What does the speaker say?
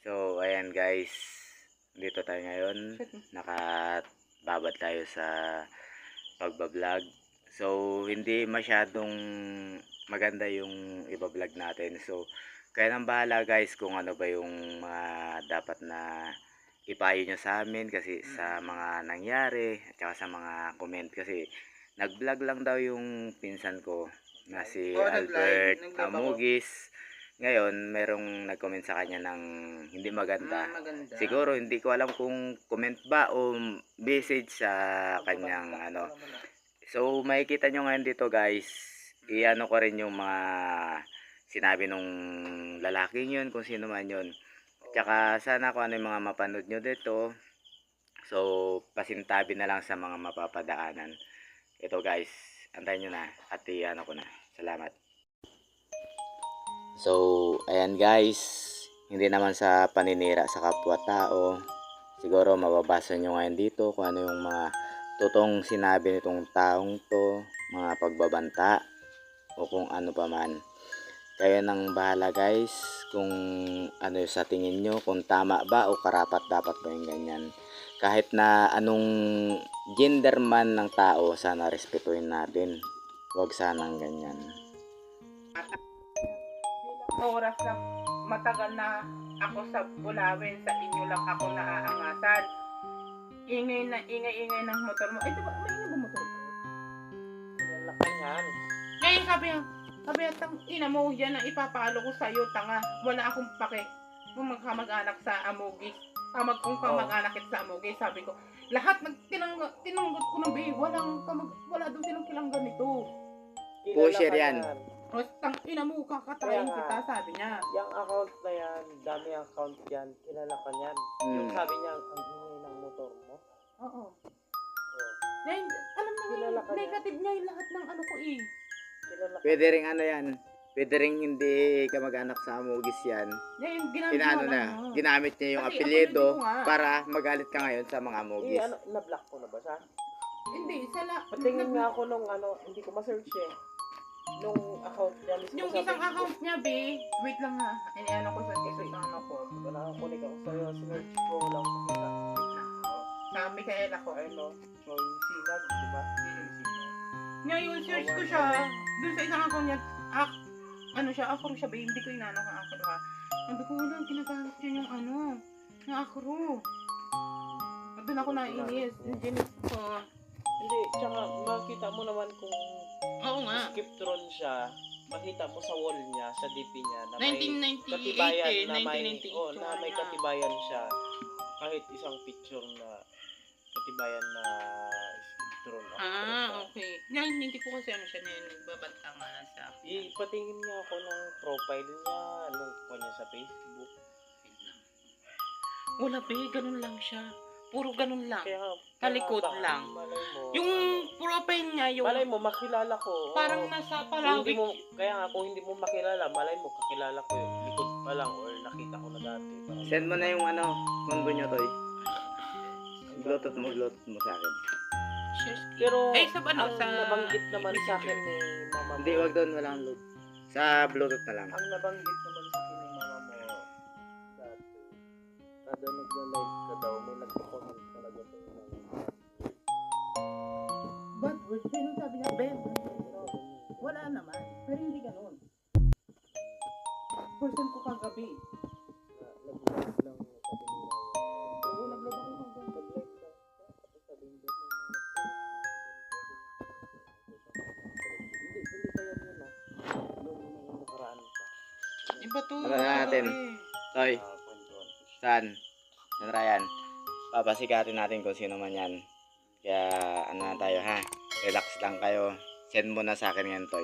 So, ayan guys. Dito tayo ngayon. Nakababad tayo sa pagbablog. So, hindi masyadong maganda yung ibablog natin. So, kaya nang bahala guys kung ano ba yung mga dapat na ipayo nyo sa amin kasi sa mga nangyari at saka sa mga comment kasi nag-vlog lang daw yung pinsan ko na si Albert Amugis. Ngayon, merong nag-comment sa kanya ng hindi maganda. Maganda. Siguro hindi ko alam kung comment ba o message sa kanyang ano. So, makikita nyo ngayon dito guys, i-ano ko rin yung mga sinabi nung lalaking yun, kung sino man yun. Tsaka sana kung ano yung mga mapanood nyo dito. So, pasintabi na lang sa mga mapapadaanan. Ito guys, antayin nyo na at i-ano ko na. Salamat. So, ayan guys, hindi naman sa paninira sa kapwa-tao. Siguro mababasa nyo ngayon dito kung ano yung mga totoong sinabi nitong taong to, mga pagbabanta o kung ano pa man. Kayo nang bahala guys kung ano sa tingin nyo, kung tama ba o karapat dapat ba yung ganyan. Kahit na anong gender man ng tao, sana respetuhin natin. Huwag sanang ganyan. Oras lang, matagal na ako sa Bulawin, sa inyo lang ako naaangatan. Ingay ng motor mo. Ito ba, maingay ba motor ko? Laki yan. Ngayon sabi niya, ina mo, yan ang ipapalo ko sa'yo, tanga. Wala akong pake kung magkamag-anak sa Amugis. Kung kamag-anak sa Amugis, sabi ko, lahat tinanggot ko ng bihi, wala doon silang kilang ganito. Pusher yan. Tang ina mo, kakatayin kita, sabi niya. Yung account na yan, dami account yan, kilala ka niyan. Yung sabi niya, ang ingay ng motor mo. Oo. Dahil, alam mo nga, negative niya yung lahat ng ano ko eh. Kilala ka. Pwede rin ano yan. Pwede rin hindi ka mag-anak sa Amugis yan. Inaano na, ginamit niya yung apelyido para magalit ka ngayon sa mga Amugis. Na-block ko na ba siya? Hindi, Patingin nga ako nung hindi ko ma-search eh. Nung account niya mismo yung sa isang Facebook. account niya, wait lang ha. Ano ko sa ano ko. Nakakunik ako sa'yo, search ko lang makita. Sa Micaela ko. Ayun no, so yung sinag, di ba? Ngayon, search ko siya. Doon sa isang account niya, afro siya, hindi ko inano ka afro ha. Sabi ko, wala, kinagamit yun yung yung afro. Doon ako nainis. Ginis ko. Hindi, tsaka makita mo naman kung Oo nga. skip tron siya, makita mo sa wall niya, sa DP niya, na may 1998 katibayan eh, na may, 1998 na may katibayan siya. Kahit isang picture na katibayan na skip tron. Okay. Ngayon, hindi ko kasi ano siya na yun, nagbabanta nga lang sa akin. Ipatingin niya ako ng profile niya, anong po niya sa Facebook. Wala ganun lang siya. Puro ganun lang. Kaya Talikod baka lang. malay mo, Yung profile niya, yung malay mo, makilala ko. parang nasa Kung hindi palawik. kaya nga, kung hindi mo makilala, malay mo, kakilala ko yung likod pa lang or nakita ko na dati. Parang, Send mo na yung combo nyo toy. Bluetooth mo sa akin. pero, Sa ano? ang Sa nabanggit naman sa akin ni mama mo. Hindi, wag doon, walang load. Sa Bluetooth na lang. Ang nabanggit naman sa akin ni mama mo dati, kada nagla-live ka daw, may nagpo-comment talaga sa inyo. Bad word. Sino sabi niya? Wala naman. Pero hindi ganun. Person ko kagabi. Nag-live lang sabi ni mama. Oo, naglaba ko kagabi. Nag-live lang. Tapos sabi niya, hindi pa yan yun nung nakaraan pa. Iba to. Ano natin? Toy, Kwentuhan ko siya. saan? San Ryan? Papasikatin natin kung sino man yan. Kaya ano na tayo ha. Relax lang kayo. Send mo na sa akin yan toy.